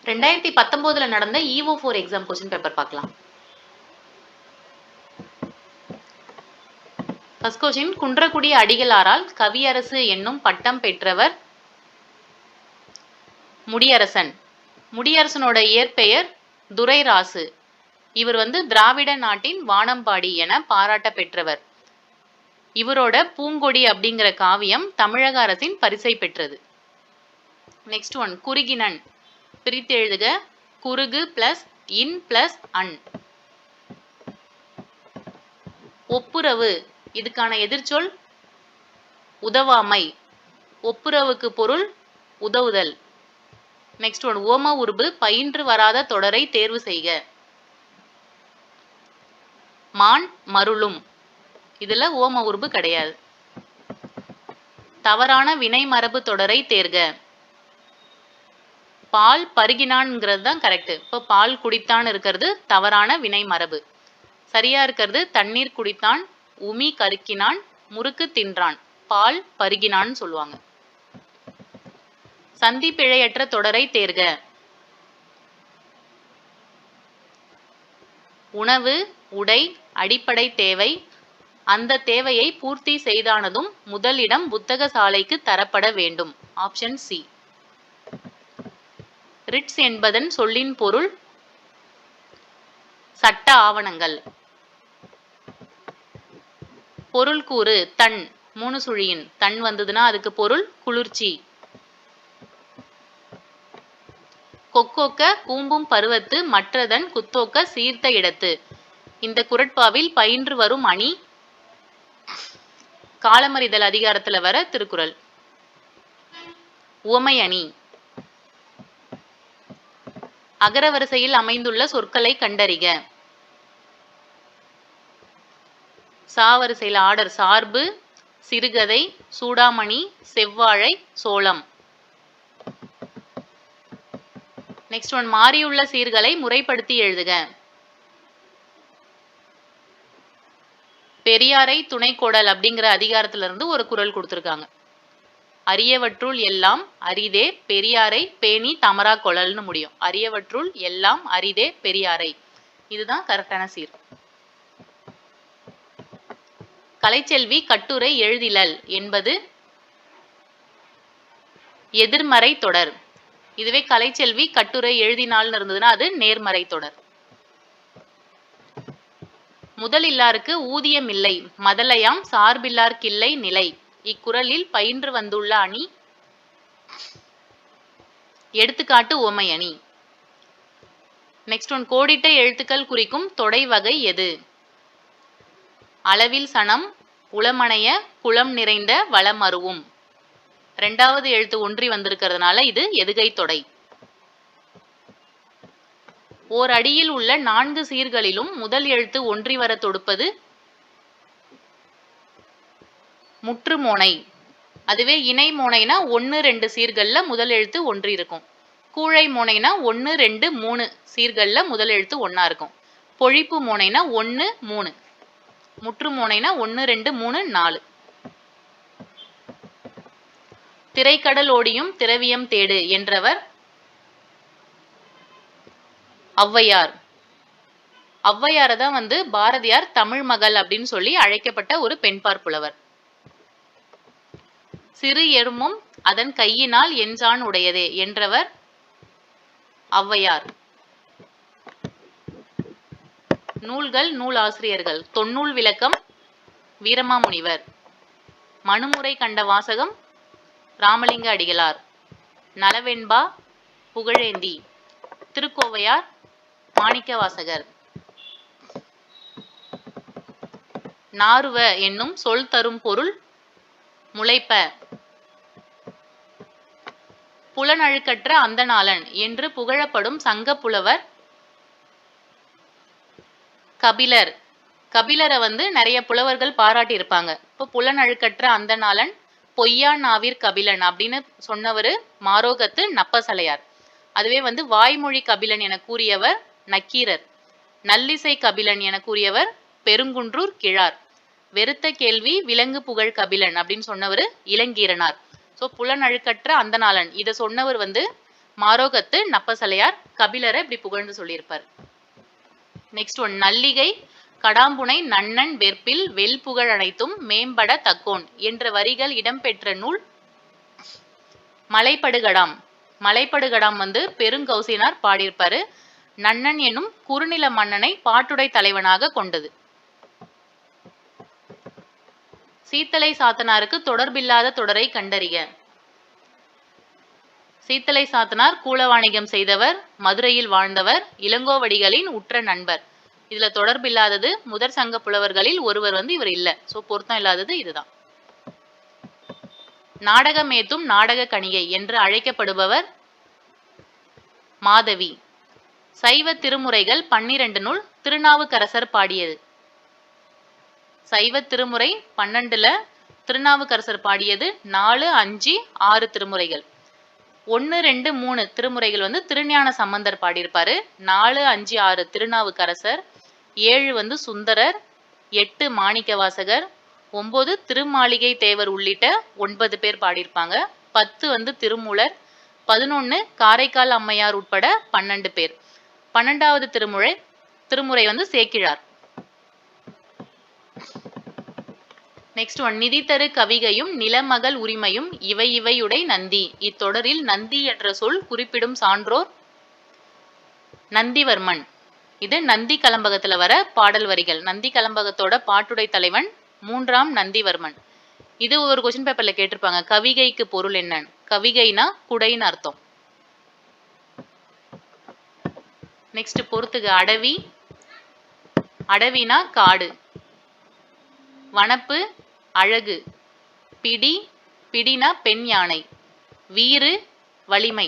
2019 நடந்த EO4 exam question paper பார்க்கலாம். First question, Kundrakudi அடிகளாரால் கவியரசு என்னும் பட்டம் பெற்றவர் முடியரசன். முடியரசனோட இயற்பெயர் துரைராசு. இவர் திராவிட நாட்டின் வானம்பாடி என பாராட்ட பெற்றவர். இவரோட பூங்கொடி அப்படிங்கிற காவியம் தமிழக அரசின் பரிசை பெற்றது. நெக்ஸ்ட் ஒன், குறுகினன். பிரித்து எழுதுக. குறுகு பிளஸ் இன் பிளஸ் அன். ஒப்புரவு, இதுக்கான எதிர்ச்சொல் உதவாமை. ஒப்புரவுக்கு பொருள் உதவுதல். நெக்ஸ்ட் ஒன், ஓம உருபு பயின்று வராத தொடரை தேர்வு செய்க. மான் மருளும். இதுல ஓம உருபு கிடையாது. தவறான வினை மரபு தொடரை தேர்க. பால் பருகினான்ங்கிறது தான் கரெக்ட். இப்போ பால் குடித்தான் இருக்கிறது தவறான வினை மரபு. சரியா இருக்கிறது தண்ணீர் குடித்தான், உமி கருக்கினான், முறுக்கு தின்றான். பால் பருகினான் சொல்லுவாங்க. சந்தி பிழையற்ற தொடரை தேர்க. உணவு, உடை, அடிப்படை தேவை. அந்த தேவையை பூர்த்தி செய்தானதும் முதலிடம் புத்தக சாலைக்கு தரப்பட வேண்டும். Option C. ரிட்ஸ் என்பதன் சொல்லின் பொருள் சட்ட ஆவணங்கள். பொருள் கூறு தன். 3 சுழியின் தன் வந்ததுன்னா அதுக்கு பொருள் குளிர்ச்சி. கொக்கோக்க கூம்பும் பருவத்து மற்றதன் குத்தோக்க சீர்த்த இடத்து. இந்த குறட்பாவில் பயின்று வரும் அணி காலமறிதல் அதிகாரத்துல வர திருக்குறள். உவமை அணி. அகரவரிசையில் அமைந்துள்ள சொற்களை கண்டறிக. சாவரிசையில் ஆர்டர் சார்பு, சிறுகதை, சூடாமணி, செவ்வாழை, சோளம். நெக்ஸ்ட் ஒன், மாறியுள்ள சீர்களை முறைப்படுத்தி எழுதுக. பெரியாரை துணைக்கோடல் அப்படிங்கிற அதிகாரத்துல இருந்து ஒரு குறள் கொடுத்திருக்காங்க. அரியவற்றுள் எல்லாம் அரிதே பெரியாரை பேணி தமரா கொளல்னு முடியும். அரியவற்றுள் எல்லாம் அரிதே பெரியாரை. இதுதான் கரெக்டான சீர். கலைச்செல்வி கட்டுரை எழுதிலல் என்பது எதிர்மறை தொடர். இதுவே கலைச்செல்வி கட்டுரை எழுதினால்னு இருந்ததுன்னா அது நேர்மறை தொடர். முதலில்லாருக்கு ஊதியம் இல்லை மதலையாம் சார்பில்லார்க்கில்லை நிலை. இக்குறளில் பயின்று வந்துள்ள அணி எடுத்துக்காட்டு உவமை அணி. நெக்ஸ்ட் ஒன், கோடிட்ட எழுத்துக்கள் குறிக்கும் தொடை வகை எது? அளவில் சனம், உளமணைய, குளம் நிறைந்த, வளமருவும். 2வது எழுத்து ஒன்றி வந்திருக்கிறதுனால இது எதுகை தொடை. ஓர் அடியில் உள்ள 4 சீர்களிலும் முதல் எழுத்து ஒன்றி வர தொடுப்பது முற்று மோனை. அதுவே இணை மோனைனா 1, 2 சீர்கள்ல முதல் எழுத்து ஒன்றி இருக்கும். கூழை மோனைனா 1, 2, 3 சீர்கள்ல முதல் எழுத்து ஒன்னா இருக்கும். பொழிப்பு மோனைனா 1, 3. முற்று மோனைனா 1, 2, 3, 4. திரைக்கடல் ஓடியும் திரவியம் தேடு என்றவர் ஔவையார். ஔவையார தான் பாரதியார் தமிழ் மகள் அப்படின்னு சொல்லி அழைக்கப்பட்ட ஒரு பெண்பார் புலவர். சிறு எறும்பும் அதன் கையினால் என்றான் உடையதே என்றவர் ஔவையார். நூல்கள், நூல் ஆசிரியர்கள். தொன்னூல் விளக்கம் வீரமாமுனிவர். மனுமுறை கண்ட வாசகம் ராமலிங்க அடிகளார். நலவெண்பா புகழேந்தி. திருக்கோவையார் மாணிக்க வாசகர். நாறுவ என்னும் சொல் தரும் பொருள் முளைப்ப. புலனழுக்கற்ற அந்தணாளன் என்று புகழப்படும் சங்க புலவர் கபிலர். கபிலரை நிறைய புலவர்கள் பாராட்டி இருப்பாங்க. இப்போ புலனழுக்கற்ற அந்தணாளன், பொய்யா நாவிற் கபிலன் அப்படின்னு சொன்னவர் மாரோகத்து நப்பசலையார். அதுவே வாய்மொழி கபிலன் என கூறியவர் நக்கீரர். நல்லிசை கபிலன் என கூறியவர் பெருங்குன்றூர் கிழார். வெறுத்த கேள்வி விலங்கு புகழ் கபிலன் அப்படின்னு சொன்னவர் இளங்கீரனார். ஸோ புலனழுக்கற்ற அந்தணாளன் இதை சொன்னவர் மாரோகத்து நப்பசலையார் கபிலரை இப்படி புகழ்ந்து சொல்லியிருப்பார். நெக்ஸ்ட் ஒன், நல்லிகை கடாம்புனை நன்னன் வெற்பில் வெல்புகழ் அனைத்தும் மேம்பட தக்கோன் என்ற வரிகள் இடம்பெற்ற நூல் மலைப்படுகடாம். மலைப்படுகடாம் வந்து பெருங்கௌசினார் பாடியிருப்பாரு. நன்னன் என்னும் குறுநில மன்னனை பாட்டுடை தலைவனாக கொண்டது. சீத்தலை சாத்தனாருக்கு தொடர்பில்லாத தொடரை கண்டறிக. சீத்தலை சாத்தனார் கூலவாணிகம் செய்தவர், மதுரையில் வாழ்ந்தவர், இளங்கோவடிகளின் உற்ற நண்பர். இதுல தொடர்பில்லாதது முதற் சங்க புலவர்களில் ஒருவர் வந்து இவர் இல்ல. சோ பொருத்தம் இல்லாதது இதுதான். நாடகமேத்தும் நாடக கணிகை என்று அழைக்கப்படுபவர் மாதவி. சைவ திருமுறைகள் 12 நூல் திருநாவுக்கரசர் பாடியது. சைவ திருமுறை 12ல திருநாவுக்கரசர் பாடியது 4, 5, 6 திருமுறைகள். 1, 2, 3 திருமுறைகள் வந்து திருஞான சம்பந்தர் பாடியிருப்பாரு. 4, 5, 6 திருநாவுக்கரசர். 7 வந்து சுந்தரர். 8 மாணிக்கவாசகர். 9 திருமாளிகை தேவர் உள்ளிட்ட 9 பேர் பாடியிருப்பாங்க. 10 வந்து திருமூலர். 11 காரைக்கால் அம்மையார் உட்பட 12 பேர். 12வது திருமுறை வந்து சேக்கிழார். நெக்ஸ்ட் ஒன், நிதித்தரு கவிகையும் நிலமகள் உரிமையும் இவையுடை நந்தி. இத்தொடரில் நந்தி என்ற சொல் குறிப்பிடும் சான்றோர் நந்திவர்மன். இது நந்தி கலம்பகத்துல வர பாடல் வரிகள். நந்தி கலம்பகத்தோட பாட்டுடை தலைவன் 3ஆம் நந்திவர்மன். இது ஒரு கொஸ்டின் பேப்பர்ல கேட்டிருப்பாங்க. கவிகைக்கு பொருள் என்னன்னு. கவிகைனா குடைன்னு அர்த்தம். நெக்ஸ்ட் பொறுத்துக. அடவி. அடவினா காடு. வனப்பு அழகு. பிடி. பிடினா பெண் யானை. வீறு வலிமை.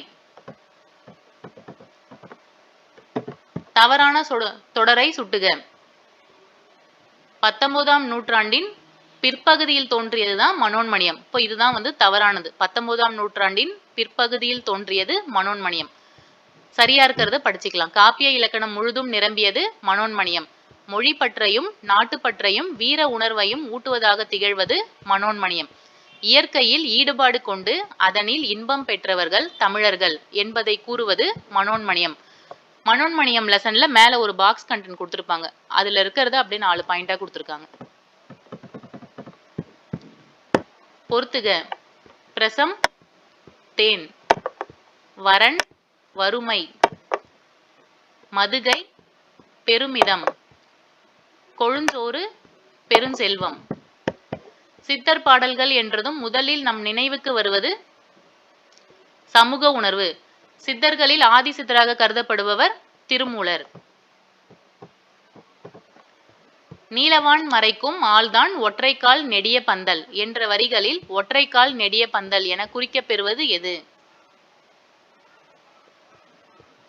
தவறான தொடரை சுட்டுக. 19ஆம் நூற்றாண்டின் பிற்பகுதியில் தோன்றியதுதான் மனோன்மணியம். இப்போ இதுதான் வந்து தவறானது. 19ஆம் நூற்றாண்டின் பிற்பகுதியில் தோன்றியது மனோன்மணியம். சரியா இருக்கிறத படிச்சுக்கலாம். காப்பிய இலக்கணம் முழுதும் நிரம்பியது மனோன்மணியம். மொழி பற்றையும் நாட்டுப்பற்றையும் வீர உணர்வையும் ஊட்டுவதாக திகழ்வது மனோன்மணியம். இயற்கையில் ஈடுபாடு கொண்டு அதனில் இன்பம் பெற்றவர்கள் தமிழர்கள் என்பதை கூறுவது மனோன்மணியம். மனோன்மணியம் லெசன்ல மேல ஒரு பாக்ஸ் கண்டென்ட் கொடுத்துருப்பாங்க. அதுல இருக்கிறது அப்படியே 4 பாயிண்டா கொடுத்துருக்காங்க. பொறுத்துக. பிரசம் தேன். வரன் வறுமை. மதுகை பெருமிதம். கொழுஞ்சோறு பெருஞ்செல்வம். சித்தர் பாடல்கள் என்றதும் முதலில் நம் நினைவுக்கு வருவது சமூக உணர்வு. சித்தர்களில் ஆதி சித்தராக கருதப்படுபவர் திருமூலர். நீலவான் மறைக்கும் ஆள்தான் ஒற்றைக்கால் நெடிய பந்தல் என்ற வரிகளில் ஒற்றைக்கால் நெடிய பந்தல் என குறிக்கப் பெறுவது எது?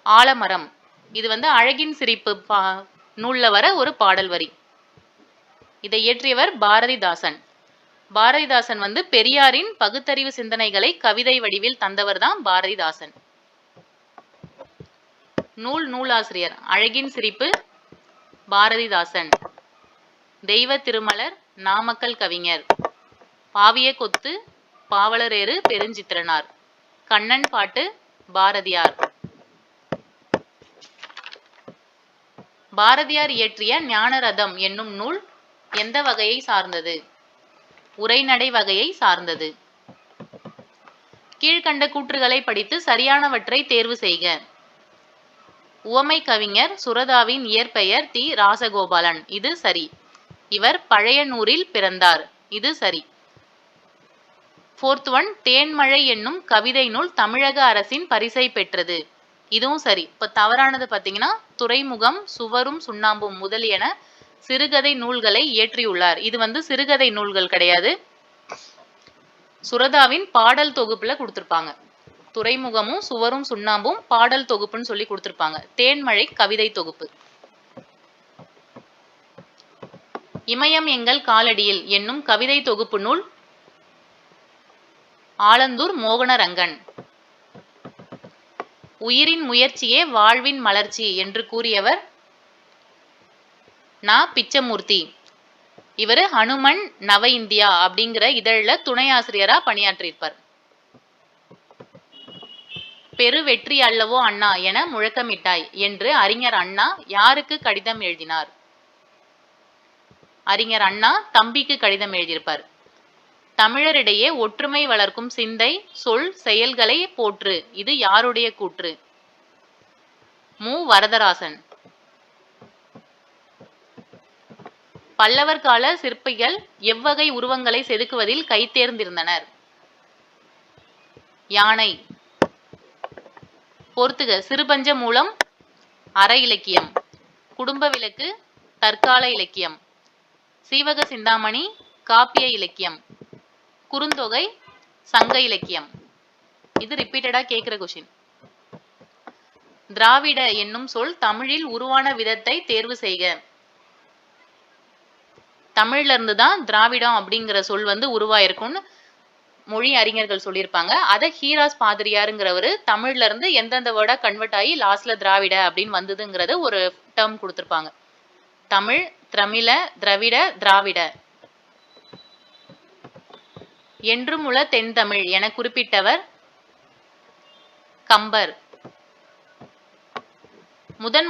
ஆலமரம். இது வந்து அழகின் சிரிப்பு நூல்ல வர ஒரு பாடல் வரி. இதை இயற்றியவர் பாரதிதாசன். பாரதிதாசன் வந்து பெரியாரின் பகுத்தறிவு சிந்தனைகளை கவிதை வடிவில் தந்தவர் தான் பாரதிதாசன். நூலாசிரியர் அழகின் சிரிப்பு பாரதிதாசன். தெய்வ திருமலர் நாமக்கல் கவிஞர். பாவிய கொத்து பாவலரேறு பெருஞ்சித்திரனார். கண்ணன் பாட்டு பாரதியார். பாரதியார் இயற்றிய ஞானரதம் என்னும் நூல் எந்த வகையை சார்ந்தது? உரைநடை வகையை சார்ந்தது. கீழ்கண்ட கூற்றுகளை படித்து சரியானவற்றை தேர்வு செய்க. உவமை கவிஞர் சுரதாவின் இயற்பெயர் தி. ராசகோபாலன். இது சரி. இவர் பழையனூரில் பிறந்தார். இது சரி. 4th ஒன், தேன்மழை என்னும் கவிதை நூல் தமிழக அரசின் பரிசை பெற்றது. இதுவும் சரி. இப்ப தவறானது பாத்தீங்கன்னா துறைமுகம், சுவரும் சுண்ணாம்பும் முதலியன சிறுகதை நூல்களை இயற்றியுள்ளார். இது வந்து சிறுகதை நூல்கள் கிடையாது. சுரதாவின் பாடல் தொகுப்புல கொடுத்திருப்பாங்க. துறைமுகமும் சுவரும் சுண்ணாம்பும் பாடல் தொகுப்புன்னு சொல்லி கொடுத்திருப்பாங்க. தேன்மழை கவிதை தொகுப்பு. இமயம் எங்கள் காலடியில் என்னும் கவிதை தொகுப்பு நூல் ஆலந்தூர் மோகனரங்கன். உயிரின் முயற்சியே வாழ்வின் மலர்ச்சி என்று கூறியவர் நா. பிச்சமூர்த்தி. இவர் ஹனுமன் நவ இந்தியா அப்படிங்கிற இதழில் துணை ஆசிரியரா பணியாற்றியிருப்பார். பெரு வெற்றி அல்லவோ அண்ணா என முழக்கமிட்டாய் என்று அறிஞர் அண்ணா யாருக்கு கடிதம் எழுதினார்? அறிஞர் அண்ணா தம்பிக்கு கடிதம் எழுதியிருப்பார். தமிழரிடையே ஒற்றுமை வளர்க்கும் சிந்தை, சொல், செயல்களை போற்று. இது யாருடைய கூற்று? மு. வரதராசன். பல்லவர் கால சிற்பிகள் எவ்வகை உருவங்களை செதுக்குவதில் கைதேர்ந்திருந்தனர்? யானை. பொறுத்துக. சிறுபஞ்ச மூலம் அற இலக்கியம், குடும்ப விளக்கு தற்கால இலக்கியம், சீவக சிந்தாமணி காப்பிய இலக்கியம், குறுந்தொகை சங்க இலக்கியம். இது ரிப்பீட்டடா கேட்கிற கொஷின். திராவிட என்னும் சொல் தமிழில் உருவான விதத்தை தேர்வு செய்க. தமிழ்ல இருந்து தான் திராவிடம் அப்படிங்கிற சொல் உருவாயிருக்கும்னு மொழி அறிஞர்கள் சொல்லியிருப்பாங்க. அதை ஹீராஸ் பாதிரியாருங்கிறவர் தமிழ்ல இருந்து எந்தெந்த வேர்டா கன்வெர்ட் ஆகி லாஸ்ட்ல திராவிட அப்படின்னு வந்ததுங்கிறத ஒரு டேர்ம் கொடுத்திருப்பாங்க. தமிழ், திரமிழ, திரவிட, திராவிட. என்றுமுள தென்தமிழ் என குறிப்பிட்டவர் கம்பர்.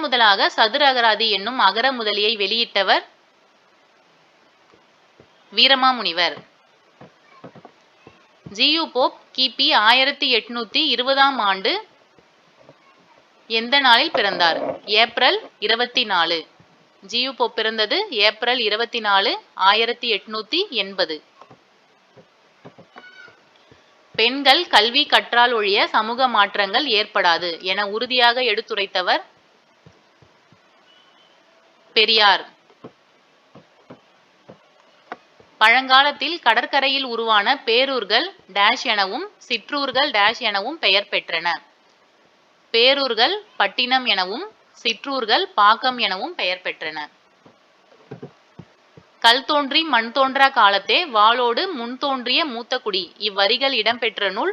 முதலாக சதுர அகராதி என்னும் அகர முதலியை வெளியிட்டவர் வீரமாமுனிவர். ஜி.யு. போப் கிபி 1820ஆம் ஆண்டு எந்த நாளில் பிறந்தார்? ஏப்ரல் 24. ஜி.யு. போப் பிறந்தது ஏப்ரல் 24, 1880. பெண்கள் கல்வி கற்றால் ஒழிய சமூக மாற்றங்கள் ஏற்படாது என உறுதியாக எடுத்துரைத்தவர் பெரியார். பழங்காலத்தில் கடற்கரையில் உருவான பேரூர்கள் டேஷ் எனவும் சிற்றூர்கள் டேஷ் எனவும் பெயர் பெற்றன. பேரூர்கள் பட்டினம் எனவும் சிற்றூர்கள் பாக்கம் எனவும் பெயர் பெற்றன. கல் தோன்றி மண் தோன்றா காலத்தே வாளோடு முன் தோன்றிய மூத்த குடி. இவ்வரிகள் இடம்பெற்ற நூல்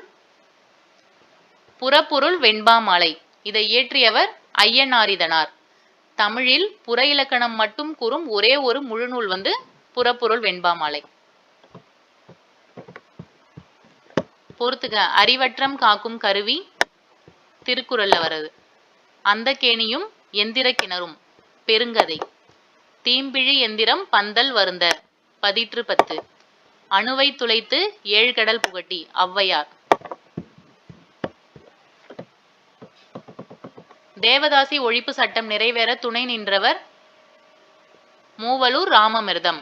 புறப்பொருள் வெண்பாமாலை. இதை இயற்றியவர் ஐயனாரிதனார். தமிழில் புற இலக்கணம் மட்டும் கூறும் ஒரே ஒரு முழுநூல் புறப்பொருள் வெண்பாமாலை. பொறுத்துக. அறிவற்றம் காக்கும் கருவி திருக்குறள்ல வருது. அந்த கேணியும் எந்திர கிணறும் பெருங்கதை. தீம்பிழி எந்திரம் பந்தல் வருந்த பதிற்று 10. அணுவை துளைத்து ஏழ்கடல் புகட்டி ஔவையார். தேவதாசி ஒழிப்பு சட்டம் நிறைவேற துணை நின்றவர் மூவலூர் ராமாமிர்தம்.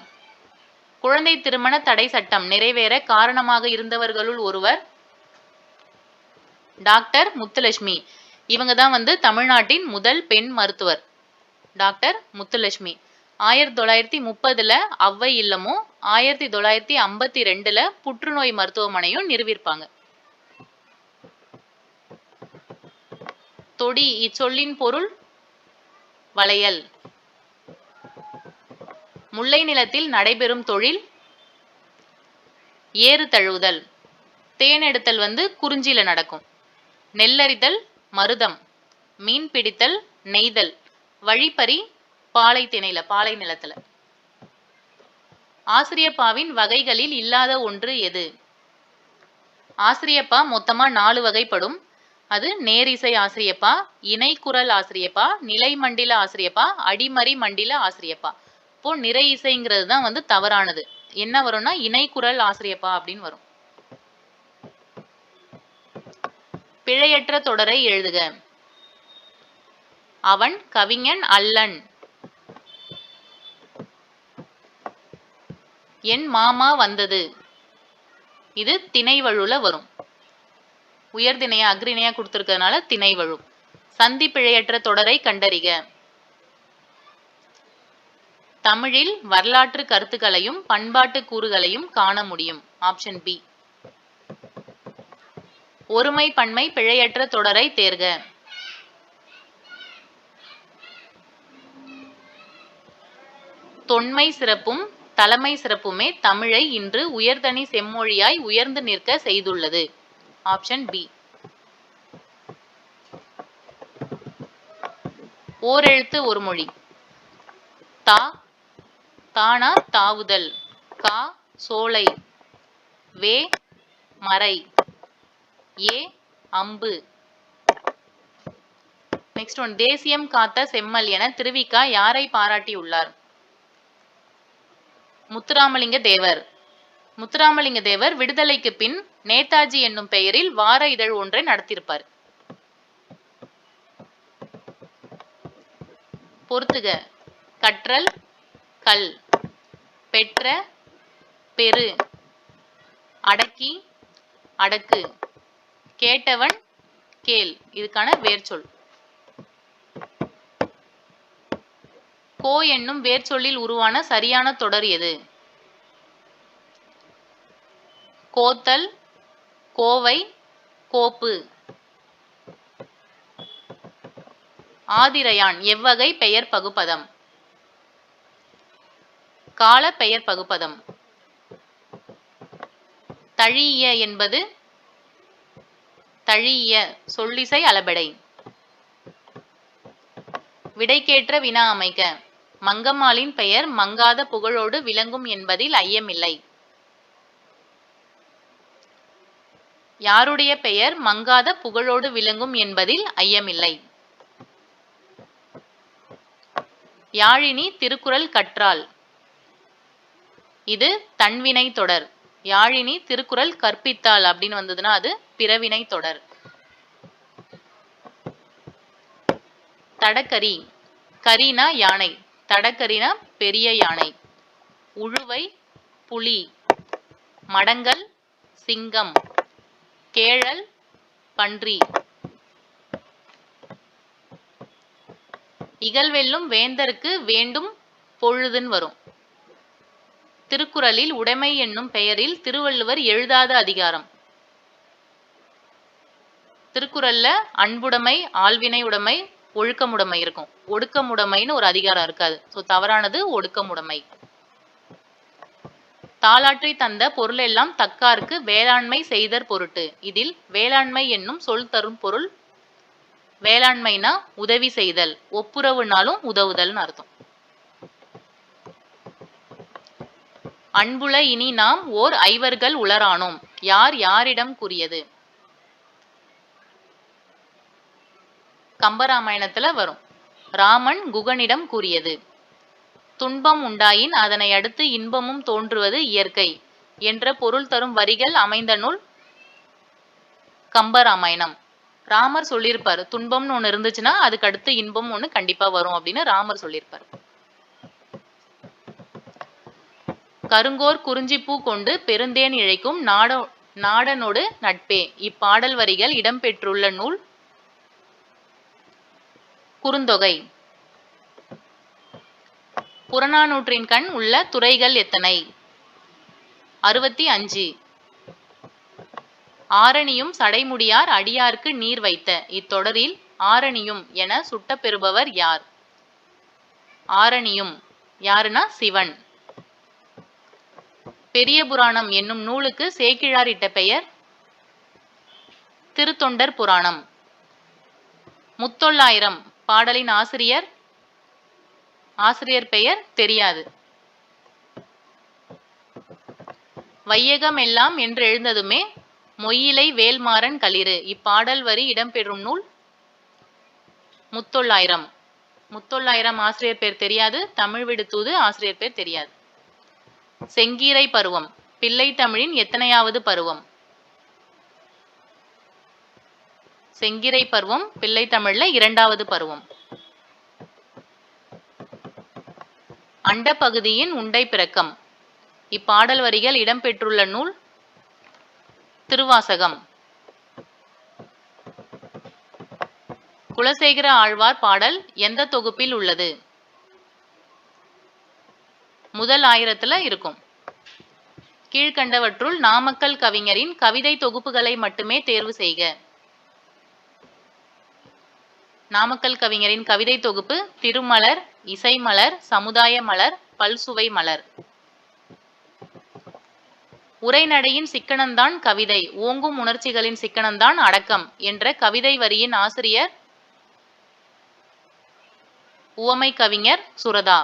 குழந்தை திருமண தடை சட்டம் நிறைவேற காரணமாக இருந்தவர்களுள் ஒருவர் டாக்டர் முத்துலட்சுமி. இவங்க தான் தமிழ்நாட்டின் முதல் பெண் மருத்துவர். டாக்டர் முத்துலட்சுமி 1930ல ஔவை இல்லமும் 1952ல புற்றுநோய் மருத்துவமனையும் நிறுவியிருப்பாங்க. தொடி இச்சொல்லின் பொருள் வளையல். முல்லை நிலத்தில் நடைபெறும் தொழில் ஏறு தழுவுதல். தேன் எடுத்தல் குறிஞ்சியில நடக்கும். நெல்லறிதல் மருதம். மீன் பிடித்தல் நெய்தல். வழிப்பறி பாலை நிலத்துல. ஆசிரியப்பாவின் வகைகளில் இல்லாத ஒன்று எது? ஆசிரியப்பா மொத்தமா 4 வகைப்படும். அது நேரிசை ஆசிரியப்பா, இணைக்குரல் ஆசிரியப்பா, நிலைமண்டில ஆசிரியப்பா, அடிமறி மண்டில ஆசிரியப்பா. இப்போ நிறை இசைங்கிறது தான் தவறானது. என்ன வரும்னா இணைக்குரல் ஆசிரியப்பா அப்படின்னு வரும். பிழையற்ற தொடரை எழுதுக. அவன் கவிஞன் அல்லன். என் மாமா வந்தது. இது திணைவழுல வரும். உயர்திணையா அக்ரிணையா கொடுத்திருக்கிறதுனால திணைவழு. சந்தி பிழையற்ற தொடரை கண்டறிக. தமிழில் வரலாற்று கருத்துக்களையும் பண்பாட்டு கூறுகளையும் காண முடியும். Option B. ஒருமை பன்மை பிழையற்ற தொடரை தேர்க. தொன்மை சிறப்பும் தலைமை சிறப்புமே தமிழை இன்று உயர்தனி செம்மொழியாய் உயர்ந்து நிற்க செய்துள்ளது. Option B. ஓரெழுத்து ஒரு மொழி. தா தானா தாவுதல். கா சோலை. வே மறை. ஏ அம்பு. நெக்ஸ்ட் ஒன், தேசியம் காத்த செம்மல் என திருவிக்கா யாரை பாராட்டியுள்ளார்? முத்துராமலிங்க தேவர். முத்துராமலிங்க தேவர் விடுதலைக்கு பின் நேதாஜி என்னும் பெயரில் வார இதழ் ஒன்றை நடத்தியிருப்பார். பொறுத்துக. கற்றல் கல், பெற்ற பெரு, அடக்கி அடக்கு, கேட்டவன் கேள். இதுக்கான வேர்ச்சொல். கோ என்னும் வேர்ச்சொல்லில் உருவான சரியான தொடர் எது? கோத்தல், கோவை, கோப்பு. ஆதிரையான் எவ்வகை பெயர் பகுபதம்? கால பெயர் பகுபதம். தழீய என்பது தழீய சொல்லிசை அளபெடை. விடைக்கேற்ற வினா அமைக்க. மங்கம்மாளின் பெயர் மங்காத புகழோடு விளங்கும் என்பதில் ஐயமில்லை. யாருடைய பெயர் மங்காத புகழோடு விளங்கும் என்பதில் ஐயமில்லை? யாழினி திருக்குறள் கற்றாள். இது தன்வினை தொடர். யாழினி திருக்குறள் கற்பித்தாள் அப்படின்னு வந்ததுன்னா அது பிறவினை தொடர். தடக்கரி. கரினா யானை, தடக்கரினா பெரிய யானை. உழுவை புலி, மடங்கல் சிங்கம், கேழல் பன்றி. இகழ்வெல்லும் வேந்தருக்கு வேண்டும் பொழுதுன்னு வரும். திருக்குறளில் உடைமை என்னும் பெயரில் திருவள்ளுவர் எழுதாத அதிகாரம். திருக்குறள்ல அன்புடைமை, ஆள்வினை உடைமை, ஒழுக்கமுடைமை இருக்கும். ஒடுக்கமுடைமைன்னு ஒரு அதிகாரம் இருக்காது. ஸோ தவறானது ஒடுக்கமுடைமை. தாளாற்றி தந்த பொருளெல்லாம் தக்கார்க்கு வேளாண்மை செய்தற் பொருட்டு. இதில் வேளாண்மை என்னும் சொல் தரும் பொருள். வேளாண்மைனா உதவி செய்தல், ஒப்புரவுனாலும் உதவுதல்னு அர்த்தம். அன்புல இனி நாம் ஓர் ஐவர்கள் உளரானோம். யார் யாரிடம் கூறியது? கம்பராமாயணத்துல வரும். ராமன் குகனிடம் கூறியது. துன்பம் உண்டாயின் அதனை அடுத்து இன்பமும் தோன்றுவது இயற்கை என்ற பொருள் தரும் வரிகள் அமைந்த நூல் கம்பராமாயணம். ராமர் சொல்லியிருப்பார், துன்பம்னு ஒன்று இருந்துச்சுன்னா அதுக்கு அடுத்து இன்பம் ஒன்று கண்டிப்பா வரும் அப்படின்னு ராமர் சொல்லியிருப்பார். கருங்கோர் குறிஞ்சிப்பூ கொண்டு பெருந்தேன் இழைக்கும் நாடனோடு நட்பே. இப்பாடல் வரிகள் இடம்பெற்றுள்ள நூல் குறுந்தொகை. புறநானூற்றின் கண் உள்ள துறைகள் எத்தனை? 65. ஆரணியும் சடைமுடியார் அடியார்க்கு நீர் வைத்த. இத்தொடரில் ஆரணியும் என சுட்டப்பெறுபவர் யார்? ஆரணியும் யாருன்னா சிவன். பெரிய புராணம் என்னும் நூலுக்கு சேக்கிழார் இட்ட பெயர் திருத்தொண்டர் புராணம். முத்தொள்ளாயிரம் பாடலின் ஆசிரியர் பெயர் தெரியாது. வையகம் எல்லாம் என்று எழுந்ததுமே மொய்யிலை வேல்மாறன் களிறு. இப்பாடல் வரி இடம்பெறும் நூல் முத்தொள்ளாயிரம். முத்தொள்ளாயிரம் ஆசிரியர் பேர் தெரியாது. தமிழ் விடுதூது ஆசிரியர் பேர் தெரியாது. செங்கீரை பருவம் பிள்ளை தமிழின் எத்தனையாவது பருவம்? செங்கீரை பருவம் பிள்ளை தமிழ்ல 2வது பருவம். அண்ட பகுதியின் உண்டை பிறக்கம். இப்பாடல் வரிகள் இடம்பெற்றுள்ள நூல் திருவாசகம். குலசேகர ஆழ்வார் பாடல் எந்த தொகுப்பில் உள்ளது? முதல் 1000த்துல இருக்கும். கீழ்கண்டவற்றுள் நாமக்கல் கவிஞரின் கவிதை தொகுப்புகளை மட்டுமே தேர்வு செய்க. நாமக்கல் கவிஞரின் கவிதை தொகுப்பு திருமலர், இசைமலர், சமுதாய மலர், பல்சுவை மலர். உரைநடையின் சிக்கனம்தான் கவிதை, ஓங்கும் உணர்ச்சிகளின் சிக்கனம்தான் அடக்கம் என்ற கவிதை வரியின் ஆசிரியர் உவமை கவிஞர் சுரதா.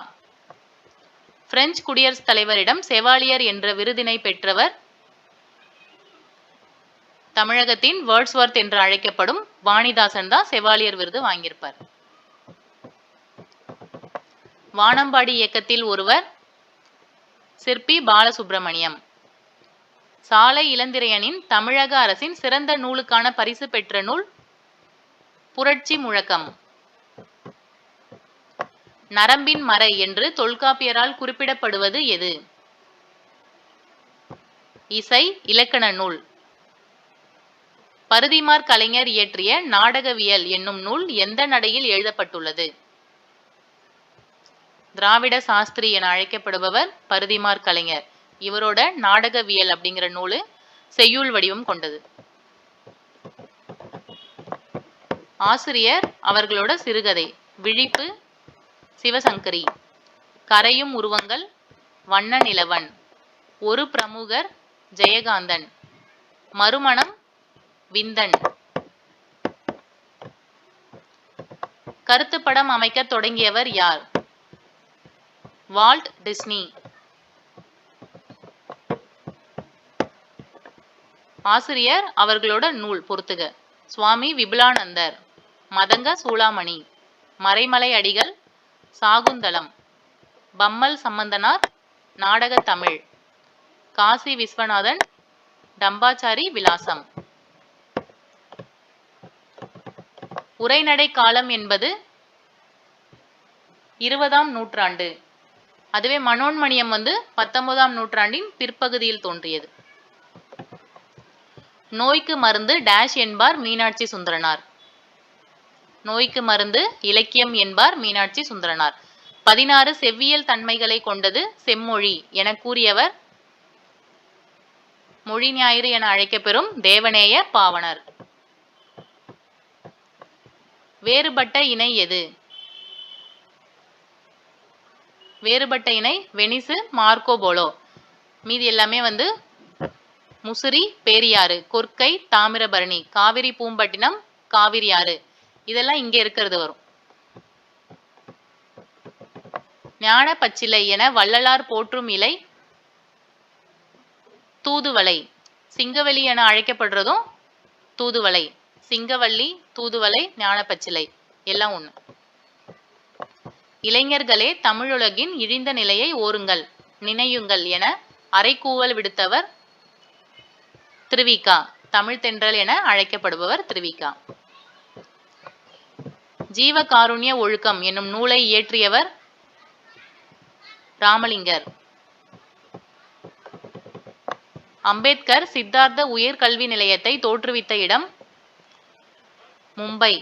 பிரெஞ்சு குடியரசுத் தலைவரிடம் செவாலியர் என்ற விருதினை பெற்றவர் தமிழகத்தின் வேர்ட்ஸ்வொர்த் என்று அழைக்கப்படும் வாணிதாசன் தான் செவாலியர் விருது வாங்கியிருப்பார். வானம்பாடி இயக்கத்தில் ஒருவர் சிற்பி பாலசுப்ரமணியம். சாலை இளந்திரையனின் தமிழக அரசின் சிறந்த நூலுக்கான பரிசு பெற்ற நூல் புரட்சி முழக்கம். நரம்பின் மறை என்று தொல்காப்பியரால் குறிப்பிடப்படுவது எது? இசை இலக்கண நூல். பருதிமார் கலைஞர் இயற்றிய நாடகவியல் என்னும் நூல் எந்த நடையில் எழுதப்பட்டுள்ளது? திராவிட சாஸ்திரி என அழைக்கப்படுபவர் பருதிமார் கலைஞர். இவரோட நாடகவியல் அப்படிங்கிற நூலு செய்யுள் வடிவம் கொண்டது. ஆசிரியர் அவர்களோட சிறுகதை விழிப்பு சிவசங்கரி. கரையும் உருவங்கள் வண்ண நிலவன். ஒரு பிரமுகர் ஜெயகாந்தன். மறுமணம் விந்தன். கருத்துப்படம் அமைக்க தொடங்கியவர் யார்? Walt Disney. ஆசிரியர் அவர்களோட நூல் பொறுத்துக. சுவாமி விபுலானந்தர். மதங்க சூளாமணி. மறைமலை அடிகள். சாகுந்தலம். பம்மல் சம்பந்தனார். நாடக தமிழ். காசி விஸ்வநாதன். டம்பாச்சாரி விலாசம். உரைநடை காலம் என்பது 20ஆம் நூற்றாண்டு. அதுவே மனோன்மணியம் 19ஆம் நூற்றாண்டின் பிற்பகுதியில் தோன்றியது. நோய்க்கு மருந்து டேஷ் என்பார் மீனாட்சி சுந்தரனார். நோய்க்கு மருந்து இலக்கியம் என்பார் மீனாட்சி சுந்தரனார். 16 செவ்வியல் தன்மைகளை கொண்டது செம்மொழி என கூறியவர் மொழி ஞாயிறு என அழைக்கப்பெறும் தேவநேய பாவணர். வேறுபட்ட இணை எது? வேறுபட்ட இணை வெனிசு மார்க்கோபோலோ. மீதி எல்லாமே முசிறி பேரியாறு, கொற்கை தாமிரபரணி, காவிரி பூம்பட்டினம், காவிரி ஆறு, இதெல்லாம் இங்க இருக்கிறது வரும். ஞான பச்சிலை என வள்ளலார் போற்றும் இலை தூதுவளை. சிங்கவெளி என அழைக்கப்படுறதும் தூதுவளை. சிங்கவள்ளி, தூதுவளை, ஞான பச்சிலை எல்லாம் ஒண்ணு. இளைஞர்களே, தமிழுலகின் இழிந்த நிலையை ஓருங்கள், நினையுங்கள் என அறைகூவல் விடுத்தவர் திருவிகா. தமிழ் தென்றல் என அழைக்கப்படுபவர் திருவிகா. ஜீவகாருண்ய ஒழுக்கம் என்னும் நூலை இயற்றியவர் ராமலிங்கர். அம்பேத்கர் சித்தார்த்த உயர்கல்வி நிலையத்தை தோற்றுவித்த இடம் மும்பை.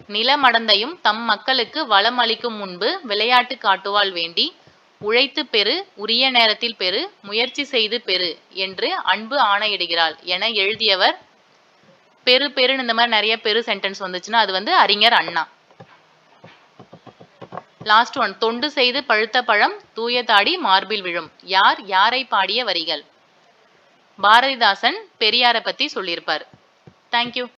நிலமடந்தையும் தம் மக்களுக்கு வளம் அளிக்கும் முன்பு விளையாட்டு காட்டுவாள் வேண்டி உழைத்து பெறு, உரிய நேரத்தில் பெறு, முயற்சி செய்து பெறு என்று அன்பு ஆணையிடுகிறாள் என எழுதியவர் பெரு பெருன்னு இந்த மாதிரி நிறைய பெரு சென்டென்ஸ் வந்துச்சுன்னா அது அறிஞர் அண்ணா. Last one. தொண்டு செய்து பழுத்த பழம் தூய தாடி மார்பில் விழும். யார் யாரை பாடிய வரிகள்? பாரதிதாசன் பெரியாரை பத்தி சொல்லியிருப்பார். தேங்க்யூ.